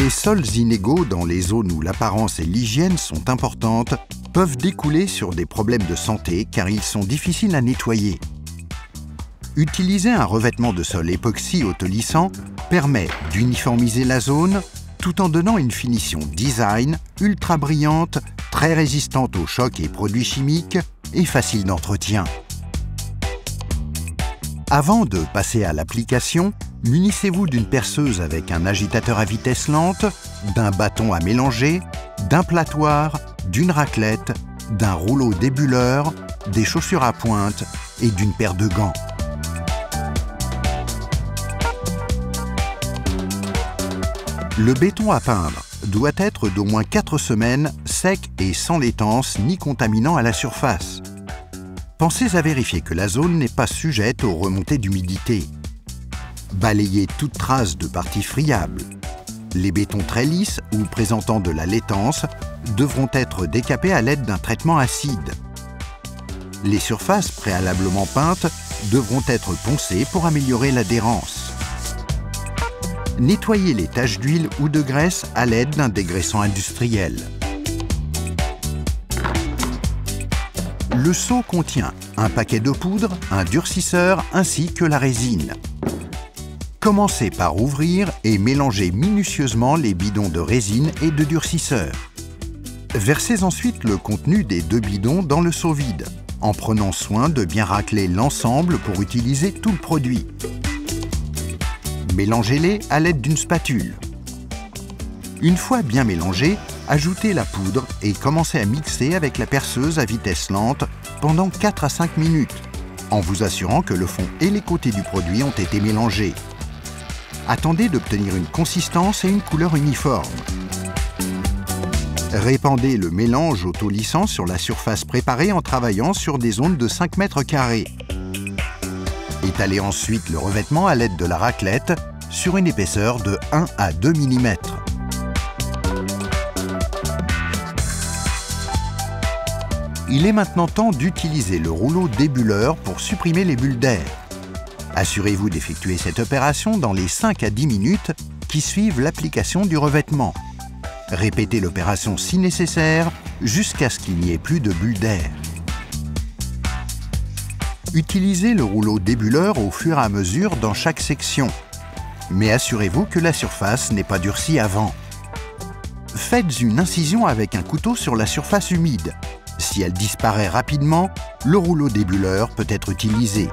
Les sols inégaux dans les zones où l'apparence et l'hygiène sont importantes peuvent découler sur des problèmes de santé car ils sont difficiles à nettoyer. Utiliser un revêtement de sol époxy autolissant permet d'uniformiser la zone tout en donnant une finition design ultra brillante, très résistante aux chocs et produits chimiques et facile d'entretien. Avant de passer à l'application, munissez-vous d'une perceuse avec un agitateur à vitesse lente, d'un bâton à mélanger, d'un platoir, d'une raclette, d'un rouleau débuleur, des chaussures à pointe et d'une paire de gants. Le béton à peindre doit être d'au moins 4 semaines, sec et sans laitance ni contaminant à la surface. Pensez à vérifier que la zone n'est pas sujette aux remontées d'humidité. Balayez toute trace de partie friable. Les bétons très lisses ou présentant de la laitance devront être décapés à l'aide d'un traitement acide. Les surfaces préalablement peintes devront être poncées pour améliorer l'adhérence. Nettoyez les taches d'huile ou de graisse à l'aide d'un dégraissant industriel. Le seau contient un paquet de poudre, un durcisseur ainsi que la résine. Commencez par ouvrir et mélanger minutieusement les bidons de résine et de durcisseur. Versez ensuite le contenu des 2 bidons dans le seau vide, en prenant soin de bien racler l'ensemble pour utiliser tout le produit. Mélangez-les à l'aide d'une spatule. Une fois bien mélangés, ajoutez la poudre et commencez à mixer avec la perceuse à vitesse lente pendant 4 à 5 minutes, en vous assurant que le fond et les côtés du produit ont été mélangés. Attendez d'obtenir une consistance et une couleur uniforme. Répandez le mélange autolissant sur la surface préparée en travaillant sur des zones de 5 mètres carrés. Étalez ensuite le revêtement à l'aide de la raclette sur une épaisseur de 1 à 2 mm. Il est maintenant temps d'utiliser le rouleau débuleur pour supprimer les bulles d'air. Assurez-vous d'effectuer cette opération dans les 5 à 10 minutes qui suivent l'application du revêtement. Répétez l'opération si nécessaire jusqu'à ce qu'il n'y ait plus de bulles d'air. Utilisez le rouleau débuleur au fur et à mesure dans chaque section, mais assurez-vous que la surface n'est pas durcie avant. Faites une incision avec un couteau sur la surface humide. Si elle disparaît rapidement, le rouleau débuleur peut être utilisé.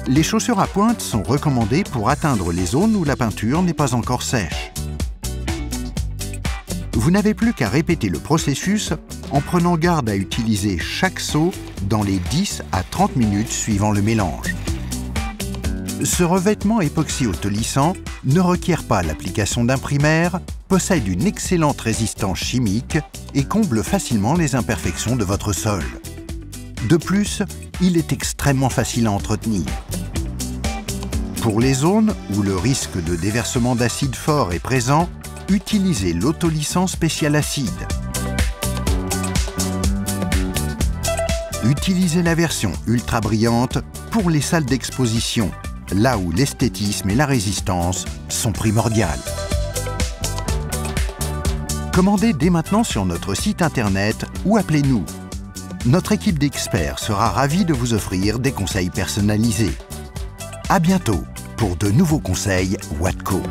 Les chaussures à pointe sont recommandées pour atteindre les zones où la peinture n'est pas encore sèche. Vous n'avez plus qu'à répéter le processus en prenant garde à utiliser chaque seau dans les 10 à 30 minutes suivant le mélange. Ce revêtement époxy autolissant ne requiert pas l'application d'un primaire, possède une excellente résistance chimique et comble facilement les imperfections de votre sol. De plus, il est extrêmement facile à entretenir. Pour les zones où le risque de déversement d'acide fort est présent, utilisez l'autolissant spécial acide. Utilisez la version ultra brillante pour les salles d'exposition, là où l'esthétisme et la résistance sont primordiales. Commandez dès maintenant sur notre site internet ou appelez-nous. Notre équipe d'experts sera ravie de vous offrir des conseils personnalisés. À bientôt pour de nouveaux conseils Watco.